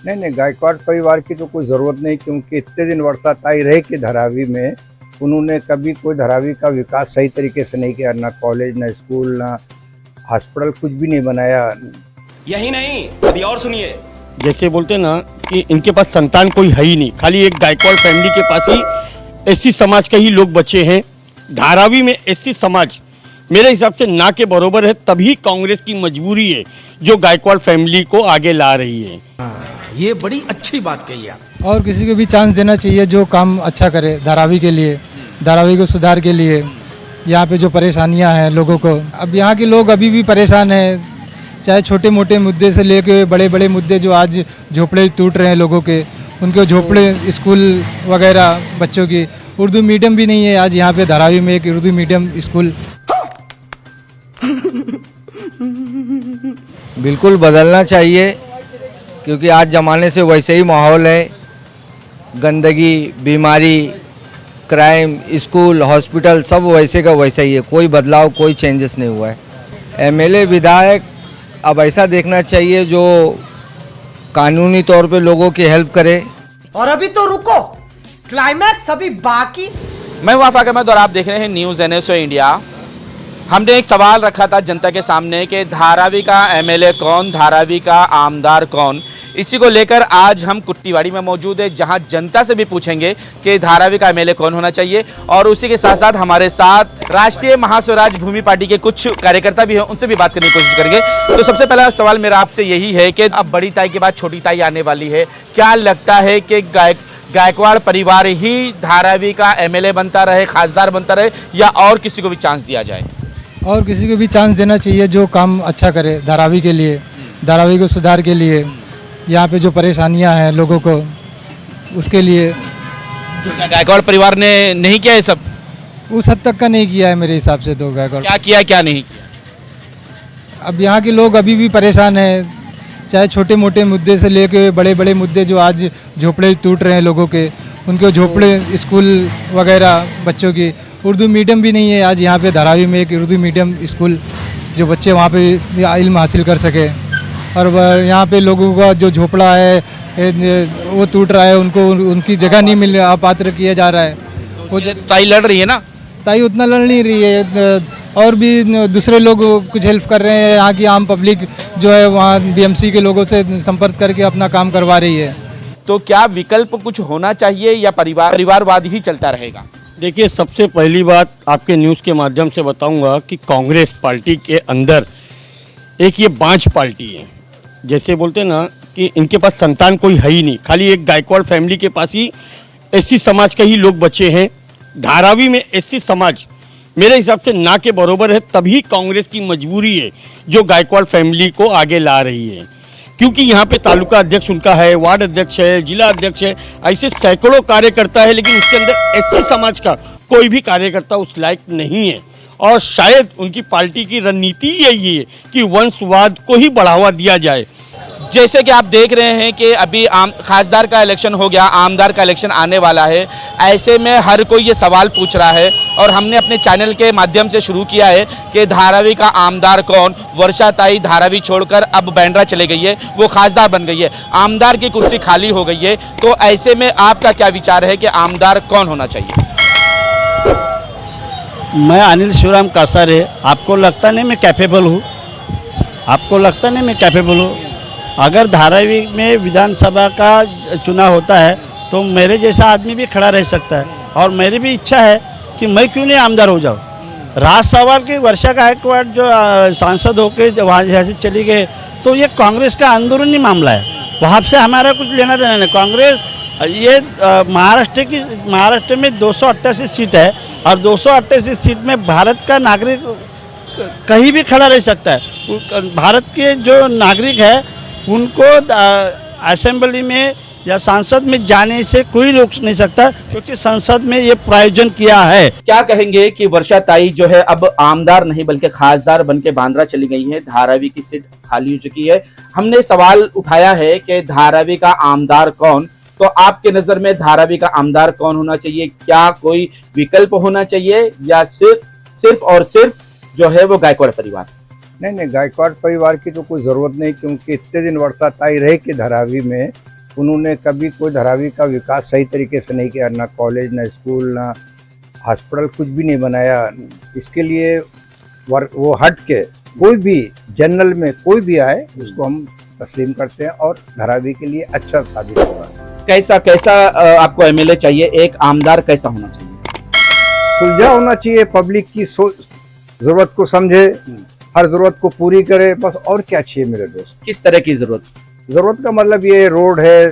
नहीं नहीं, गायकवाड़ परिवार की तो कोई ज़रूरत नहीं, क्योंकि इतने दिन वर्षाताई रहे कि धारावी में उन्होंने कभी कोई धारावी का विकास सही तरीके से नहीं किया। ना कॉलेज, ना स्कूल, ना हॉस्पिटल, कुछ भी नहीं बनाया। यही नहीं, अभी और सुनिए। जैसे बोलते ना कि इनके पास संतान कोई है ही नहीं, खाली एक गायकवाड़ फैमिली के पास ही एससी समाज के ही लोग बचे हैं। धारावी में एससी समाज मेरे हिसाब से ना के बरोबर है, तभी कांग्रेस की मजबूरी है जो गायकवाड़ फैमिली को आगे ला रही है। ये बड़ी अच्छी बात कही आप। और किसी को भी चांस देना चाहिए जो काम अच्छा करे धारावी के लिए, धारावी को सुधार के लिए। यहाँ पे जो परेशानियाँ हैं लोगों को, अब यहाँ के लोग अभी भी परेशान हैं, चाहे छोटे मोटे मुद्दे से लेके बड़े बड़े मुद्दे जो आज झोपड़े टूट रहे हैं लोगों के, उनके झोपड़े, स्कूल वगैरह बच्चों की। उर्दू मीडियम भी नहीं है आज यहाँ पे धारावी में, एक उर्दू मीडियम स्कूल। बिल्कुल बदलना चाहिए, क्योंकि आज ज़माने से वैसे ही माहौल है। गंदगी, बीमारी, क्राइम, स्कूल, हॉस्पिटल सब वैसे का वैसा ही है। कोई बदलाव, कोई चेंजेस नहीं हुआ है। एमएलए, विधायक अब ऐसा देखना चाहिए जो कानूनी तौर पे लोगों की हेल्प करे। और अभी तो रुको, क्लाइमैक्स अभी बाकी। मैं वाफाक अहमद और आप देख रहे हैं न्यूज़ NSO इंडिया। हमने एक सवाल रखा था जनता के सामने कि धारावी का एमएलए कौन, धारावी का आमदार कौन। इसी को लेकर आज हम कुट्टीवाड़ी में मौजूद है, जहां जनता से भी पूछेंगे कि धारावी का एमएलए कौन होना चाहिए। और उसी के साथ साथ हमारे साथ राष्ट्रीय महास्वराज भूमि पार्टी के कुछ कार्यकर्ता भी हैं, उनसे भी बात करने की कोशिश करेंगे। तो सबसे पहला सवाल मेरा आपसे यही है कि अब बड़ी ताई के बाद छोटी ताई आने वाली है, क्या लगता है कि गायकवाड़ परिवार ही धारावी का एमएलए बनता रहे, खासदार बनता रहे, या और किसी को भी चांस दिया जाए? और किसी को भी चांस देना चाहिए जो काम अच्छा करे धारावी के लिए, धारावी को सुधार के लिए। यहाँ पे जो परेशानियाँ हैं लोगों को, उसके लिए। तो क्या गायकवाड़ परिवार ने नहीं किया ये सब? उस हद तक का नहीं किया है मेरे हिसाब से तो गायकवाड़। क्या किया, क्या नहीं किया? अब यहाँ के लोग अभी भी परेशान हैं, चाहे छोटे मोटे मुद्दे से लेके बड़े बड़े मुद्दे जो आज झोपड़े टूट रहे हैं लोगों के, उनके झोपड़े, स्कूल वगैरह बच्चों की। उर्दू मीडियम भी नहीं है आज यहाँ पे धारावी में, एक उर्दू मीडियम स्कूल जो बच्चे वहाँ पे इल्म हासिल कर सके। और यहाँ पे लोगों का जो झोपड़ा है वो टूट रहा है, उनको उनकी जगह नहीं मिल, अपात्र किया जा रहा है। वो ताई लड़ रही है ना? ताई उतना लड़ नहीं रही है, और भी दूसरे लोग कुछ हेल्प कर रहे हैं। यहाँ की आम पब्लिक जो है वहाँ BMC के लोगों से संपर्क करके अपना काम करवा रही है। तो क्या विकल्प कुछ होना चाहिए या परिवारवाद ही चलता रहेगा? देखिए, सबसे पहली बात आपके न्यूज़ के माध्यम से बताऊंगा कि कांग्रेस पार्टी के अंदर एक ये बांझ पार्टी है। जैसे बोलते ना कि इनके पास संतान कोई है ही नहीं, खाली एक गायकवाड़ फैमिली के पास ही एससी समाज के ही लोग बचे हैं। धारावी में एससी समाज मेरे हिसाब से ना के बरोबर है, तभी कांग्रेस की मजबूरी है जो गायकवाड़ फैमिली को आगे ला रही है। क्योंकि यहाँ पे तालुका अध्यक्ष उनका है, वार्ड अध्यक्ष है, जिला अध्यक्ष है, ऐसे सैकड़ों कार्यकर्ता है, लेकिन उसके अंदर एससी समाज का कोई भी कार्यकर्ता उस लायक नहीं है। और शायद उनकी पार्टी की रणनीति यही है कि वंशवाद को ही बढ़ावा दिया जाए। जैसे कि आप देख रहे हैं कि अभी खासदार का इलेक्शन हो गया, आमदार का इलेक्शन आने वाला है। ऐसे में हर कोई ये सवाल पूछ रहा है, और हमने अपने चैनल के माध्यम से शुरू किया है कि धारावी का आमदार कौन। वर्षाताई धारावी छोड़कर अब बैंड्रा चले गई है, वो खासदार बन गई है, आमदार की कुर्सी खाली हो गई है। तो ऐसे में आपका क्या विचार है कि आमदार कौन होना चाहिए? मैं अनिल शिवराम कासारे। आपको लगता नहीं मैं कैपेबल हूँ? आपको लगता नहीं मैं कैपेबल हूँ? अगर धारावी में विधानसभा का चुनाव होता है तो मेरे जैसा आदमी भी खड़ा रह सकता है, और मेरी भी इच्छा है कि मैं क्यों नहीं आमदार हो जाऊँ। राज्यसभा की वर्षा गायकवाड़ जो सांसद होकर वहाँ जैसे चली गए, तो ये कांग्रेस का अंदरूनी मामला है, वहाँ से हमारा कुछ लेना देना नहीं। कांग्रेस ये महाराष्ट्र में 288 सीट है, और 288 सीट में भारत का नागरिक कहीं भी खड़ा रह सकता है। भारत के जो नागरिक है उनको असेंबली में या संसद में जाने से कोई रोक नहीं सकता, क्योंकि संसद में ये प्रायोजन किया है। क्या कहेंगे कि वर्षाताई जो है अब आमदार नहीं बल्कि खासदार बनके बांद्रा चली गई है, धारावी की सीट खाली हो चुकी है। हमने सवाल उठाया है कि धारावी का आमदार कौन। तो आपके नजर में धारावी का आमदार कौन होना चाहिए? क्या कोई विकल्प होना चाहिए, या सिर्फ और सिर्फ जो है वो गायकवाड़ परिवार? नहीं नहीं, गायकवाड़ परिवार की तो कोई ज़रूरत नहीं, क्योंकि इतने दिन वर्षाताई रहे कि धारावी में उन्होंने कभी कोई धारावी का विकास सही तरीके से नहीं किया, ना कॉलेज, ना स्कूल, ना हॉस्पिटल, कुछ भी नहीं बनाया। इसके लिए वो हट के कोई भी जनरल में कोई भी आए उसको हम तस्लीम करते हैं और धारावी के लिए अच्छा साबित होगा। कैसा कैसा आपको एमएलए चाहिए, एक आमदार कैसा होना चाहिए? सुलझा होना चाहिए, पब्लिक की जरूरत को समझे, हर जरूरत को पूरी करे, बस और क्या चाहिए मेरे दोस्त। किस तरह की जरूरत का मतलब ये रोड है,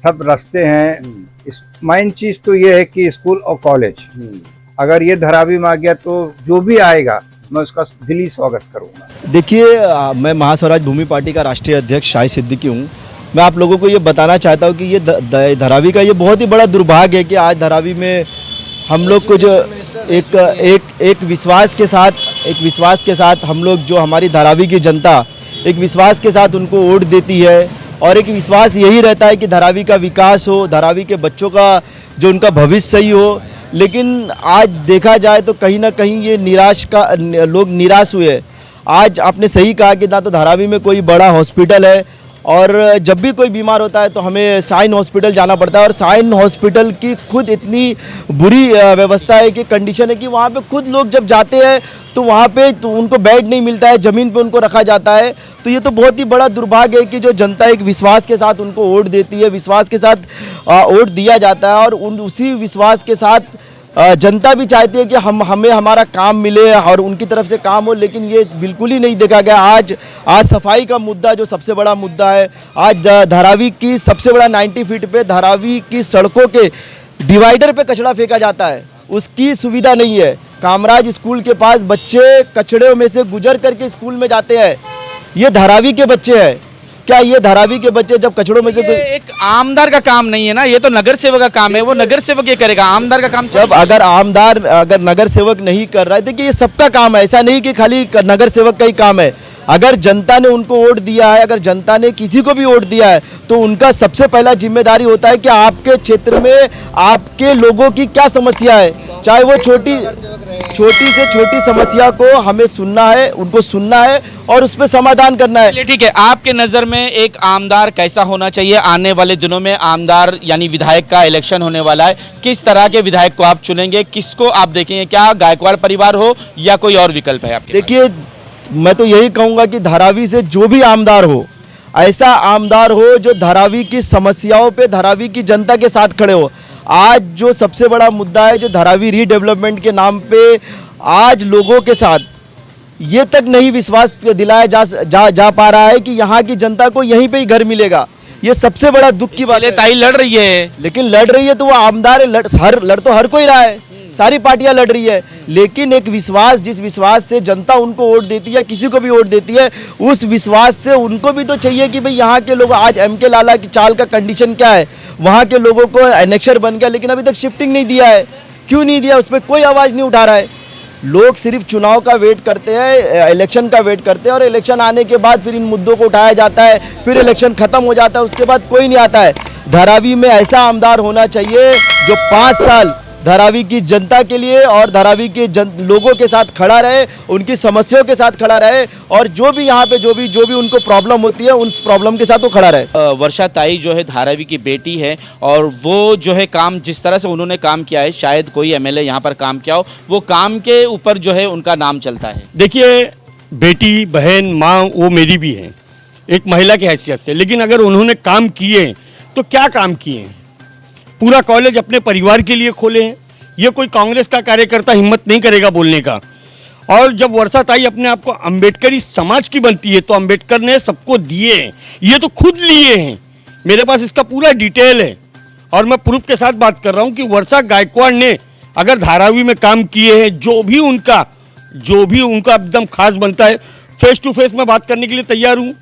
सब रास्ते हैं। इस मेन चीज तो ये है कि स्कूल और कॉलेज अगर ये धारावी में आ गया तो जो भी आएगा मैं उसका दिली स्वागत करूंगा। देखिए, मैं महास्वराज भूमि पार्टी का राष्ट्रीय अध्यक्ष शाहिद सिद्दीकी हूँ। मैं आप लोगों को ये बताना चाहता हूँ कि ये धारावी का ये बहुत ही बड़ा दुर्भाग्य है कि आज धारावी में हम लोग को जो एक विश्वास के साथ हम लोग, जो हमारी धारावी की जनता एक विश्वास के साथ उनको वोट देती है और एक विश्वास यही रहता है कि धारावी का विकास हो, धारावी के बच्चों का जो उनका भविष्य सही हो। लेकिन आज देखा जाए तो कहीं ना कहीं ये लोग निराश हुए। आज आपने सही कहा कि ना तो धारावी में कोई बड़ा हॉस्पिटल है और जब भी कोई बीमार होता है तो हमें साइन हॉस्पिटल जाना पड़ता है और साइन हॉस्पिटल की खुद इतनी बुरी व्यवस्था है कि कंडीशन है कि वहाँ पे खुद लोग जब जाते हैं तो वहाँ पे तो उनको बेड नहीं मिलता है, ज़मीन पे उनको रखा जाता है। तो ये तो बहुत ही बड़ा दुर्भाग्य है कि जो जनता एक विश्वास के साथ उनको वोट देती है, विश्वास के साथ वोट दिया जाता है और उसी विश्वास के साथ जनता भी चाहती है कि हमें हमारा काम मिले और उनकी तरफ से काम हो, लेकिन ये बिल्कुल ही नहीं देखा गया। आज सफाई का मुद्दा जो सबसे बड़ा मुद्दा है, आज धारावी की सबसे बड़ा 90 फीट पे धारावी की सड़कों के डिवाइडर पे कचरा फेंका जाता है, उसकी सुविधा नहीं है। कामराज स्कूल के पास बच्चे कचड़े में से गुजर करके स्कूल में जाते हैं। ये धारावी के बच्चे हैं क्या? ये धारावी के बच्चे जब कचड़ों में से एक आमदार का काम नहीं है ना, ये तो नगर सेवक का काम है, वो नगर सेवक ये करेगा, आमदार का काम जब अगर नगर सेवक नहीं कर रहा है, देखिए ये सबका काम है, ऐसा नहीं कि खाली नगर सेवक का ही काम है। अगर जनता ने उनको वोट दिया है, अगर जनता ने किसी को भी वोट दिया है तो उनका सबसे पहला जिम्मेदारी होता है कि आपके क्षेत्र में आपके लोगों की क्या समस्या है, चाहे वो छोटी से छोटी समस्या को हमें सुनना है, उनको सुनना है और उस पर समाधान करना है। ठीक है, आपके नज़र में एक आमदार कैसा होना चाहिए? आने वाले दिनों में आमदार यानी विधायक का इलेक्शन होने वाला है, किस तरह के विधायक को आप चुनेंगे, किसको आप देखेंगे? क्या गायकवाड़ परिवार हो या कोई और विकल्प है आपके? देखिए, मैं तो यही कहूँगा कि धारावी से जो भी आमदार हो, ऐसा आमदार हो जो धारावी की समस्याओं पे धारावी की जनता के साथ खड़े हो। आज जो सबसे बड़ा मुद्दा है, जो धारावी रीडेवलपमेंट के नाम पे आज लोगों के साथ ये तक नहीं विश्वास दिलाया जा पा रहा है कि यहाँ की जनता को यहीं पे ही घर मिलेगा। ये सबसे बड़ा दुख की बात है। ताई लड़ रही है, लेकिन लड़ रही है तो वो आमदार लड़ तो हर कोई रहा है, सारी पार्टियां लड़ रही है, लेकिन एक विश्वास, जिस विश्वास से जनता उनको वोट देती है, किसी को भी वोट देती है, उस विश्वास से उनको भी तो चाहिए कि भाई यहाँ के लोग, आज एमके लाला की चाल का कंडीशन क्या है, वहाँ के लोगों को एनेक्शर बन गया लेकिन अभी तक शिफ्टिंग नहीं दिया है। क्यों नहीं दिया? उस पर कोई आवाज़ नहीं उठा रहा है। लोग सिर्फ चुनाव का वेट करते हैं, इलेक्शन का वेट करते हैं और इलेक्शन आने के बाद फिर इन मुद्दों को उठाया जाता है, फिर इलेक्शन खत्म हो जाता है, उसके बाद कोई नहीं आता है। धारावी में ऐसा आमदार होना चाहिए जो 5 साल धारावी की जनता के लिए और धारावी के लोगों के साथ खड़ा रहे, उनकी समस्याओं के साथ खड़ा रहे और जो भी यहाँ पे जो भी उनको प्रॉब्लम होती है उस प्रॉब्लम के साथ वो खड़ा रहे। वर्षा ताई जो है धारावी की बेटी है और वो जो है काम, जिस तरह से उन्होंने काम किया है, शायद कोई एमएलए यहाँ पर काम किया हो, वो काम के ऊपर जो है उनका नाम चलता है। देखिए, बेटी, बहन, माँ वो मेरी भी है एक महिला की हैसियत से, लेकिन अगर उन्होंने काम किए तो क्या काम किए? पूरा कॉलेज अपने परिवार के लिए खोले हैं। ये कोई कांग्रेस का कार्यकर्ता हिम्मत नहीं करेगा बोलने का। और जब वर्षा ताई अपने आप को अम्बेडकरी समाज की बनती है तो अम्बेडकर ने सबको दिए हैं, ये तो खुद लिए हैं। मेरे पास इसका पूरा डिटेल है और मैं प्रूफ के साथ बात कर रहा हूँ कि वर्षा गायकवाड़ ने अगर धारावी में काम किए हैं, जो भी उनका एकदम खास बनता है, फेस टू फेस में बात करने के लिए तैयार हूँ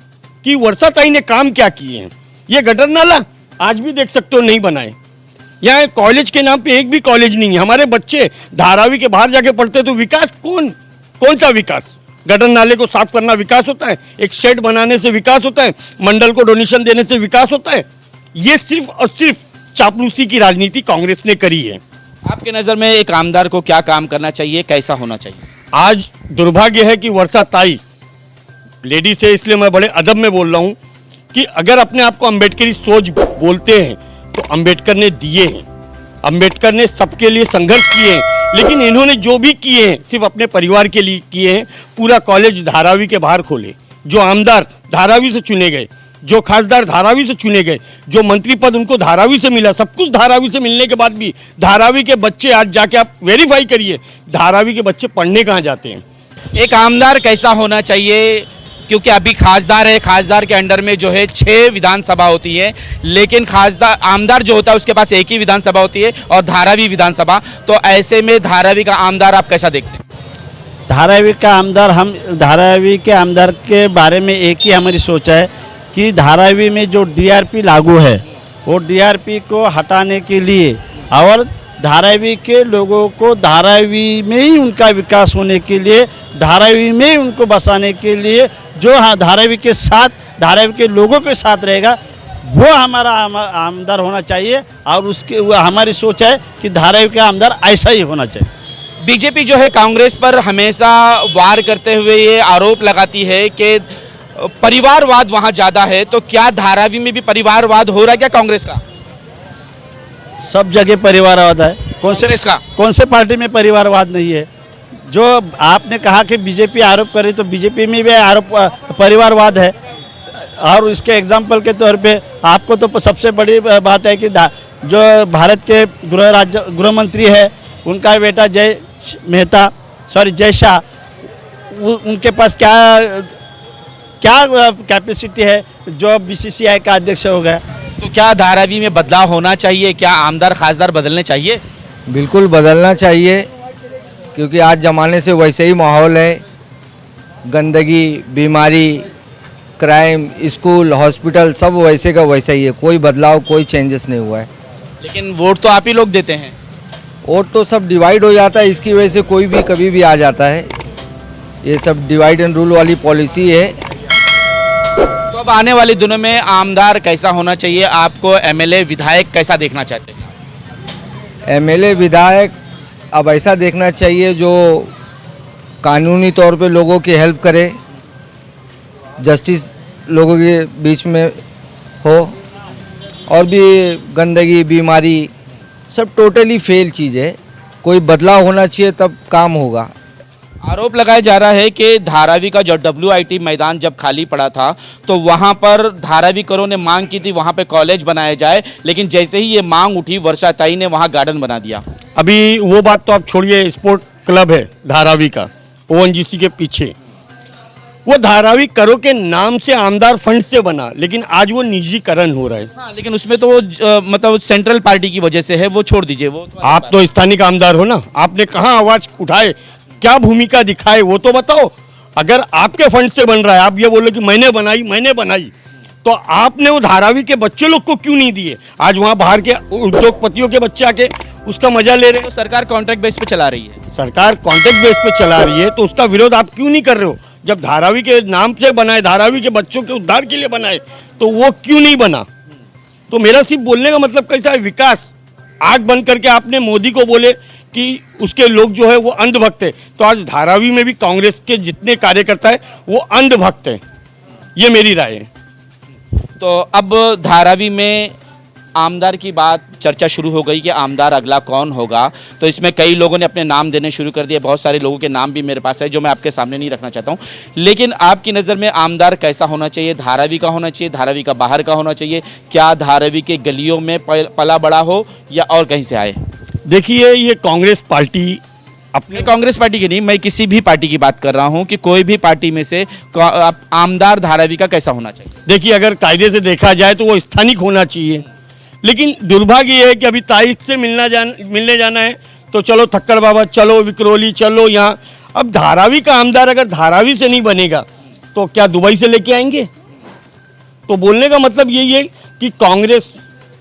कि वर्षा ताई ने काम क्या किए हैं। ये गटर नाला आज भी देख सकते हो नहीं बनाए। यहाँ कॉलेज के नाम पे एक भी कॉलेज नहीं है। हमारे बच्चे धारावी के बाहर जाके पढ़ते तो विकास कौन सा विकास? गटर नाले को साफ करना विकास होता है? एक शेड बनाने से विकास होता है? मंडल को डोनेशन देने से विकास होता है? ये सिर्फ और सिर्फ चापलूसी की राजनीति कांग्रेस ने करी है। आपके नज़र में एक आमदार को क्या काम करना चाहिए, कैसा होना चाहिए? आज दुर्भाग्य है कि वर्षा ताई लेडीज है, इसलिए मैं बड़े अदब में बोल रहा हूँ कि अगर अपने आप को अम्बेडकरी सोच बोलते हैं तो अम्बेडकर ने दिए हैं, अम्बेडकर ने सबके लिए संघर्ष किए हैं, लेकिन इन्होंने जो भी किए हैं सिर्फ अपने परिवार के लिए किए हैं। पूरा कॉलेज धारावी के बाहर खोले, जो आमदार धारावी से चुने गए, जो खासदार धारावी से चुने गए, जो मंत्री पद उनको धारावी से मिला, सब कुछ धारावी से मिलने के बाद भी धारावी के बच्चे, आज जाके आप वेरीफाई करिए, धारावी के बच्चे पढ़ने कहाँ जाते हैं। एक आमदार कैसा होना चाहिए, क्योंकि अभी खासदार है, खासदार के अंडर में जो है 6 विधानसभा होती है, लेकिन खासदार आमदार जो होता है उसके पास एक ही विधानसभा होती है और धारावी विधानसभा। तो ऐसे में धारावी का आमदार आप कैसा देखते हैं? धारावी का आमदार, हम धारावी के आमदार के बारे में एक ही हमारी सोच है कि धारावी में जो डीआरपी लागू है वो डीआरपी को हटाने के लिए और धारावी के लोगों को धारावी में ही उनका विकास होने के लिए, धारावी में ही उनको बसाने के लिए, जो धारावी के साथ, धारावी के लोगों के साथ रहेगा वो हमारा आमदार होना चाहिए। और उसके हमारी सोच है कि धारावी का आमदार ऐसा ही होना चाहिए। बीजेपी जो है कांग्रेस पर हमेशा वार करते हुए ये आरोप लगाती है कि परिवारवाद वहाँ ज़्यादा है, तो क्या धारावी में भी परिवारवाद हो रहा है क्या कांग्रेस का? सब जगह परिवारवाद है। कौन से पार्टी में परिवारवाद नहीं है? जो आपने कहा कि बीजेपी आरोप करे, तो बीजेपी में भी आरोप परिवारवाद है। और इसके एग्जाम्पल के तौर पे आपको तो सबसे बड़ी बात है कि जो भारत के गृह मंत्री है उनका बेटा जय शाह, उनके पास क्या कैपेसिटी है जो बीसीसीआई का अध्यक्ष हो गया। तो क्या धारावी में बदलाव होना चाहिए? क्या आमदार खासदार बदलने चाहिए? बिल्कुल बदलना चाहिए, क्योंकि आज ज़माने से वैसे ही माहौल है। गंदगी, बीमारी, क्राइम, स्कूल, हॉस्पिटल सब वैसे का वैसा ही है। कोई बदलाव, कोई चेंजेस नहीं हुआ है। लेकिन वोट तो आप ही लोग देते हैं। वोट तो सब डिवाइड हो जाता है, इसकी वजह से कोई भी कभी भी आ जाता है। ये सब डिवाइड एंड रूल वाली पॉलिसी है। तो अब आने वाले दिनों में आमदार कैसा होना चाहिए? आपको एमएलए विधायक कैसा देखना चाहते हैं? एमएलए विधायक अब ऐसा देखना चाहिए जो कानूनी तौर पे लोगों की हेल्प करे, जस्टिस लोगों के बीच में हो, और भी गंदगी, बीमारी सब टोटली फेल चीज़ है। कोई बदलाव होना चाहिए तब काम होगा। आरोप लगाया जा रहा है कि धारावी का जो WIT मैदान जब खाली पड़ा था तो वहां पर धारावीकरों ने मांग की थी वहां पे कॉलेज बनाया जाए, लेकिन जैसे ही ये मांग उठी वर्षाताई ने वहां गार्डन बना दिया। अभी वो बात तो आप छोड़िए, स्पोर्ट क्लब है धारावी का ONGC के पीछे, वो धारावी करों के नाम से आमदार फंड से बना, लेकिन आज वो निजीकरण हो रहा है। हाँ, लेकिन उसमें तो वो मतलब सेंट्रल पार्टी की वजह से है, वो छोड़ दीजिए। वो आप तो स्थानीय आमदार हो ना, आपने कहाँ आवाज उठाए, क्या भूमिका दिखाए, वो तो बताओ। अगर आपके फंड से बन रहा है, आप ये बोलो कि मैंने बनाई, तो आपने वो धारावी के बच्चे लोग को क्यों नहीं दिए? आज वहाँ बाहर के उद्योगपतियों के बच्चे आके उसका मजा ले रहे हैं। तो सरकार कॉन्ट्रैक्ट बेस पे चला रही है। सरकार कॉन्ट्रैक्ट बेस पे चला रही है, तो उसका विरोध आप क्यों नहीं कर रहे हो? जब धारावी के नाम से बनाए, धारावी के बच्चों के उद्धार के लिए बनाए, तो वो क्यों नहीं बना? तो मेरा सिर्फ बोलने का मतलब कैसा है, विकास। आग बंद करके आपने मोदी को बोले कि उसके लोग जो है वो अंधभक्त है, तो आज धारावी में भी कांग्रेस के जितने कार्यकर्ता है वो अंधभक्त है। ये मेरी राय है। तो अब धारावी में आमदार की बात, चर्चा शुरू हो गई कि आमदार अगला कौन होगा। तो इसमें कई लोगों ने अपने नाम देने शुरू कर दिए। बहुत सारे लोगों के नाम भी मेरे पास है जो मैं आपके सामने नहीं रखना चाहता हूँ। लेकिन आपकी नज़र में आमदार कैसा होना चाहिए? धारावी का होना चाहिए, धारावी का बाहर का होना चाहिए? क्या धारावी के गलियों में पला बड़ा हो या और कहीं से आए? देखिए, ये कांग्रेस पार्टी अपने कांग्रेस पार्टी की नहीं, मैं किसी भी पार्टी की बात कर रहा हूं कि कोई भी पार्टी में से आमदार धारावी का कैसा होना चाहिए? देखिए, अगर कायदे से देखा जाए तो वो स्थानिक होना चाहिए, लेकिन दुर्भाग्य ये है कि अभी तारीख से मिलने जाना है तो चलो थक्कड़ बाबा, चलो विक्रोली, चलो यहाँ। अब धारावी का आमदार अगर धारावी से नहीं बनेगा तो क्या दुबई से लेके आएंगे? तो बोलने का मतलब यही है कि कांग्रेस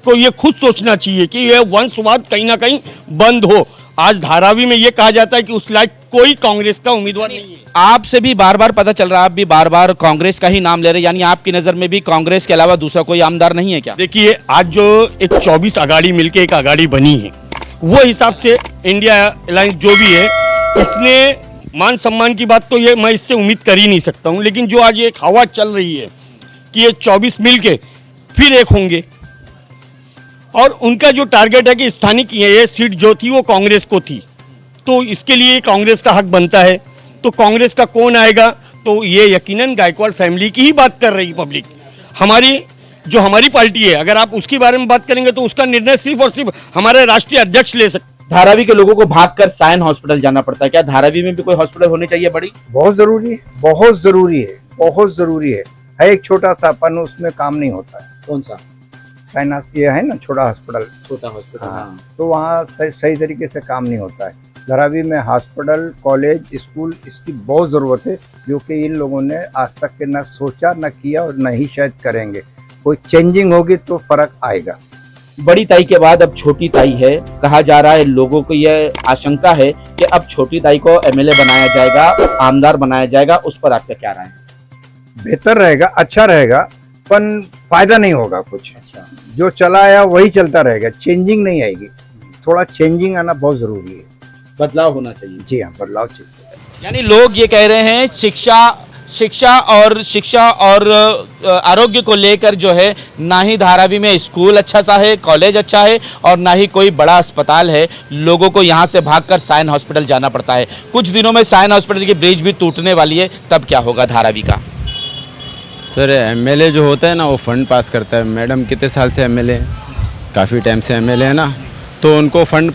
को ये खुद सोचना चाहिए कि यह वंशवाद कहीं ना कहीं बंद हो। आज धारावी में ये कहा जाता है कि उस लायक कोई कांग्रेस का उम्मीदवार नहीं है। आपसे भी बार बार पता चल रहा है, आप भी बार बार कांग्रेस का ही नाम ले रहे हैं, यानी आपकी नज़र में भी कांग्रेस के अलावा दूसरा कोई आमदार नहीं है क्या? देखिए, आज जो एक 24 अगाड़ी मिलके एक अगाड़ी बनी है, वो हिसाब से इंडिया अलायंस जो भी है, इसने मान सम्मान की बात तो ये मैं इससे उम्मीद कर ही नहीं सकता हूँ। लेकिन जो आज एक हवा चल रही है कि ये 24 मिल के फिर एक होंगे। और उनका जो टारगेट है कि स्थानिक ये सीट जो थी वो कांग्रेस को थी, तो इसके लिए कांग्रेस का हक बनता है। तो कांग्रेस का कौन आएगा, तो ये यकीनन गायकवाड़ फैमिली की ही बात कर रही पब्लिक। हमारी पार्टी है, अगर आप उसके बारे में बात करेंगे तो उसका निर्णय सिर्फ और सिर्फ हमारे राष्ट्रीय अध्यक्ष ले सकते। धारावी के लोगों को भागकर सायन हॉस्पिटल जाना पड़ता है, क्या धारावी में भी कोई हॉस्पिटल होनी चाहिए बड़ी? बहुत जरूरी है, बहुत जरूरी है, बहुत जरूरी है एक छोटा सा अपन उसमें काम नहीं होता है। कौन सा? साइनास ये है ना छोटा हॉस्पिटल, छोटा हॉस्पिटल। हाँ, तो वहाँ सही तरीके से काम नहीं होता है। धारावी में हॉस्पिटल, कॉलेज, स्कूल इसकी बहुत ज़रूरत है, जो कि इन लोगों ने आज तक के न सोचा न किया और न ही शायद करेंगे। कोई चेंजिंग होगी तो फर्क आएगा। बड़ी ताई के बाद अब छोटी ताई है, कहा जा रहा है, लोगों को यह आशंका है कि अब छोटी ताई को एमएलए बनाया जाएगा, आमदार बनाया जाएगा। उस पर आपका क्या राय है? बेहतर रहेगा, अच्छा रहेगा, पर फायदा नहीं होगा कुछ। अच्छा, जो चला आया वही चलता रहेगा, चेंजिंग नहीं आएगी। थोड़ा चेंजिंग आना बहुत जरूरी है, बदलाव होना चाहिए। जी हाँ, बदलाव चाहिए। यानी लोग ये कह रहे हैं शिक्षा और आरोग्य को लेकर जो है, ना ही धारावी में स्कूल अच्छा सा है, कॉलेज अच्छा है, और ना ही कोई बड़ा अस्पताल है। लोगों को यहाँ से भागकर सायन हॉस्पिटल जाना पड़ता है। कुछ दिनों में सायन हॉस्पिटल की ब्रिज भी टूटने वाली है, तब क्या होगा धारावी का? सर एमएलए जो होता है ना, वो फंड पास करता है। मैडम कितने साल से एमएलए, काफ़ी टाइम से एमएलए है ना, तो उनको फंड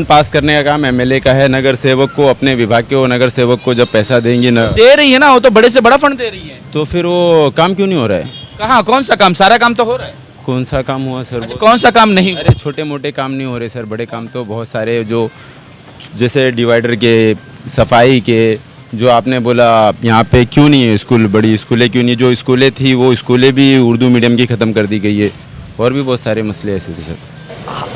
पास करने का काम एमएलए का है। नगर सेवक को, अपने विभाग के वो नगर सेवक को जब पैसा देंगी ना, दे रही है ना, वो तो बड़े से बड़ा फंड दे रही है, तो फिर वो काम क्यों नहीं हो रहा है? कहाँ, कौन सा काम? सारा काम तो हो रहा है। कौन सा काम हुआ सर? अच्छा, कौन सा काम नहीं? अरे छोटे मोटे काम नहीं हो रहे सर, बड़े काम तो बहुत सारे, जो जैसे डिवाइडर के, सफाई के, जो आपने बोला यहाँ पे क्यों नहीं है स्कूल, बड़ी स्कूलें क्यों नहीं? जो स्कूलें थी वो स्कूलें भी उर्दू मीडियम की ख़त्म कर दी गई है, और भी बहुत सारे मसले ऐसे थे सर।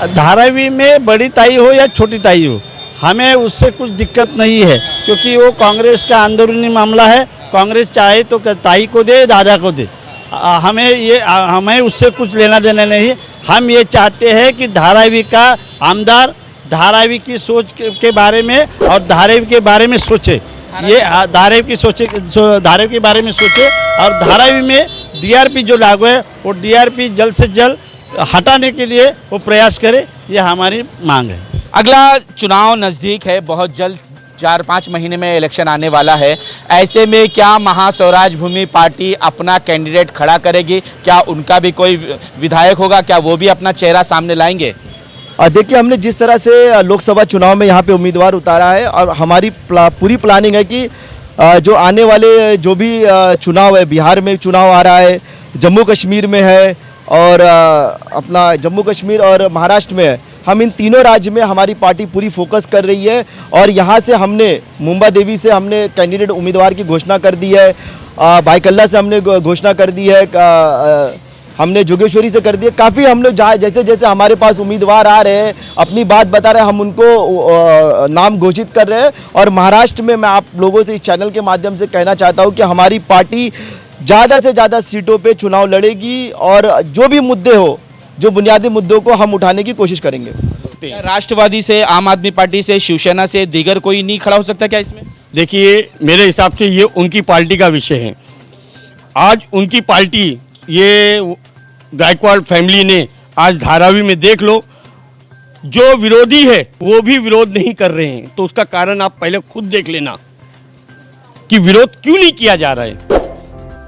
धारावी में बड़ी ताई हो या छोटी ताई हो, हमें उससे कुछ दिक्कत नहीं है, क्योंकि वो कांग्रेस का अंदरूनी मामला है। कांग्रेस चाहे तो ताई को दे, दादा को दे, हमें उससे कुछ लेना देना नहीं। हम ये चाहते हैं कि धारावी का आमदार धारावी की सोच के बारे में और धारावी के बारे में सोचे, ये धारावी के बारे में सोचे, और धारावी में डीआरपी जो लागू है वो डीआरपी जल्द से जल्द हटाने के लिए वो प्रयास करे, ये हमारी मांग है। अगला चुनाव नज़दीक है, बहुत जल्द 4-5 महीने में इलेक्शन आने वाला है। ऐसे में क्या महास्वराज भूमि पार्टी अपना कैंडिडेट खड़ा करेगी? क्या उनका भी कोई विधायक होगा? क्या वो भी अपना चेहरा सामने लाएंगे? देखिए, हमने जिस तरह से लोकसभा चुनाव में यहाँ पे उम्मीदवार उतारा है, और हमारी पूरी प्लानिंग है कि जो आने वाले जो भी चुनाव है, बिहार में चुनाव आ रहा है, जम्मू कश्मीर में है, और अपना जम्मू कश्मीर और महाराष्ट्र में है, हम इन तीनों राज्य में हमारी पार्टी पूरी फोकस कर रही है। और यहाँ से हमने मुंबा देवी से हमने कैंडिडेट उम्मीदवार की घोषणा कर दी है, भाईकल्ला से हमने घोषणा कर दी है, हमने जोगेश्वरी से कर दी है। काफ़ी हम लोग जैसे जैसे हमारे पास उम्मीदवार आ रहे हैं, अपनी बात बता रहे हैं, हम उनको नाम घोषित कर रहे हैं। और महाराष्ट्र में मैं आप लोगों से इस चैनल के माध्यम से कहना चाहता हूँ कि हमारी पार्टी ज़्यादा से ज़्यादा सीटों पे चुनाव लड़ेगी, और जो भी मुद्दे हो, जो बुनियादी मुद्दों को हम उठाने की कोशिश करेंगे। राष्ट्रवादी से, आम आदमी पार्टी से, शिवसेना से, दीगर कोई नहीं खड़ा हो सकता क्या इसमें? देखिए, मेरे हिसाब से ये उनकी पार्टी का विषय है। आज उनकी पार्टी, ये गायकवाड़ फैमिली ने आज धारावी में देख लो, जो विरोधी है वो भी विरोध नहीं कर रहे हैं। तो उसका कारण आप पहले खुद देख लेना कि विरोध क्यों नहीं किया जा रहा है,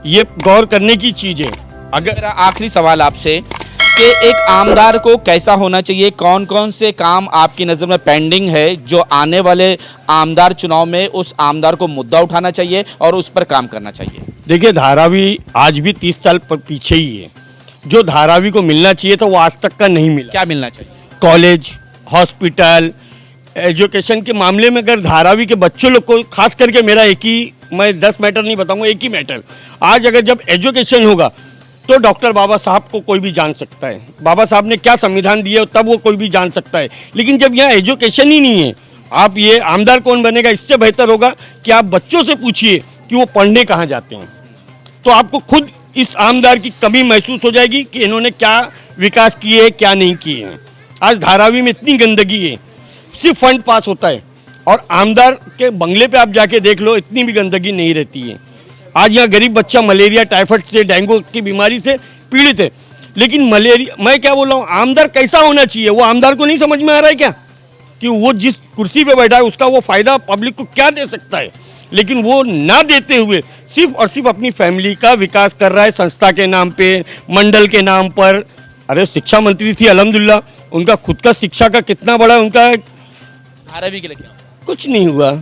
ये गौर करने की चीज़ है। अगर मेरा आखिरी सवाल आपसे कि एक आमदार को कैसा होना चाहिए, कौन कौन से काम आपकी नज़र में पेंडिंग है, जो आने वाले आमदार चुनाव में उस आमदार को मुद्दा उठाना चाहिए और उस पर काम करना चाहिए? देखिए, धारावी आज भी 30 साल पीछे ही है। जो धारावी को मिलना चाहिए था वो आज तक का नहीं मिला। क्या मिलना चाहिए? कॉलेज, हॉस्पिटल, एजुकेशन के मामले में अगर धारावी के बच्चों लोग को, खास करके मेरा एक ही, मैं 10 मैटर नहीं बताऊंगा, एक ही मैटर, आज अगर जब एजुकेशन होगा तो डॉक्टर बाबा साहब को कोई भी जान सकता है, बाबा साहब ने क्या संविधान दिया तब वो कोई भी जान सकता है। लेकिन जब यहाँ एजुकेशन ही नहीं है, आप ये आमदार कौन बनेगा? इससे बेहतर होगा कि आप बच्चों से पूछिए कि वो पढ़ने कहाँ जाते हैं, तो आपको खुद इस आमदार की कमी महसूस हो जाएगी कि इन्होंने क्या विकास किए हैं, क्या नहीं किए हैं। आज धारावी में इतनी गंदगी है, सिर्फ फंड पास होता है, और आमदार के बंगले पे आप जाके देख लो, इतनी भी गंदगी नहीं रहती है। आज यहाँ गरीब बच्चा मलेरिया, टाइफाइड से, डेंगू की बीमारी से पीड़ित है। लेकिन मलेरिया, मैं क्या बोल रहा हूँ, आमदार कैसा होना चाहिए, वो आमदार को नहीं समझ में आ रहा है क्या कि वो जिस कुर्सी पे बैठा है उसका वो फायदा पब्लिक को क्या दे सकता है। लेकिन वो ना देते हुए सिर्फ और सिर्फ अपनी फैमिली का विकास कर रहा है, संस्था के नाम पे, मंडल के नाम पर। अरे शिक्षा मंत्री थी अल्हम्दुलिल्लाह, उनका खुद का शिक्षा का कितना बड़ा उनका धारावी के लिए क्या? कुछ नहीं हुआ।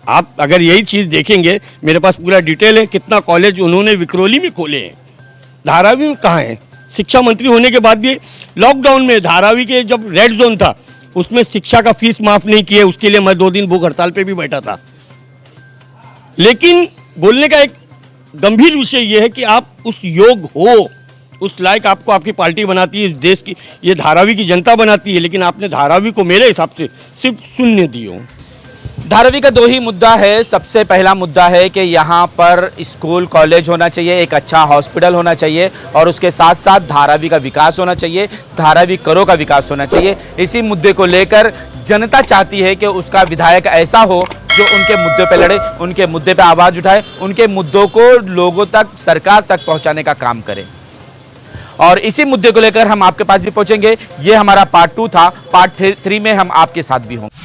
आप अगर यही चीज़ देखेंगे, मेरे पास पूरा डिटेल है कितना कॉलेज उन्होंने विक्रोली में खोले हैं, धारावी में कहाँ है। शिक्षा मंत्री होने के बाद भी लॉकडाउन में धारावी के जब रेड जोन था उसमें शिक्षा का फीस माफ नहीं किए, उसके लिए मैं 2 दिन भूख हड़ताल पे भी बैठा था। लेकिन बोलने का एक गंभीर विषय यह है कि आप उस योग हो, उस लायक आपको आपकी पार्टी बनाती है, इस देश की ये धारावी की जनता बनाती है, लेकिन आपने धारावी को मेरे हिसाब से सिर्फ शून्य दियो। धारावी का 2 ही मुद्दा है। सबसे पहला मुद्दा है कि यहाँ पर स्कूल कॉलेज होना चाहिए, एक अच्छा हॉस्पिटल होना चाहिए और उसके साथ साथ धारावी का विकास होना चाहिए, धारावी करों का विकास होना चाहिए। इसी मुद्दे को लेकर जनता चाहती है कि उसका विधायक ऐसा हो जो उनके मुद्दे पे लड़े, उनके मुद्दे पे आवाज़ उठाए, उनके मुद्दों को लोगों तक, सरकार तक पहुँचाने का काम करे। और इसी मुद्दे को लेकर हम आपके पास भी पहुँचेंगे। ये हमारा पार्ट 2 था। पार्ट 3 में हम आपके साथ भी होंगे।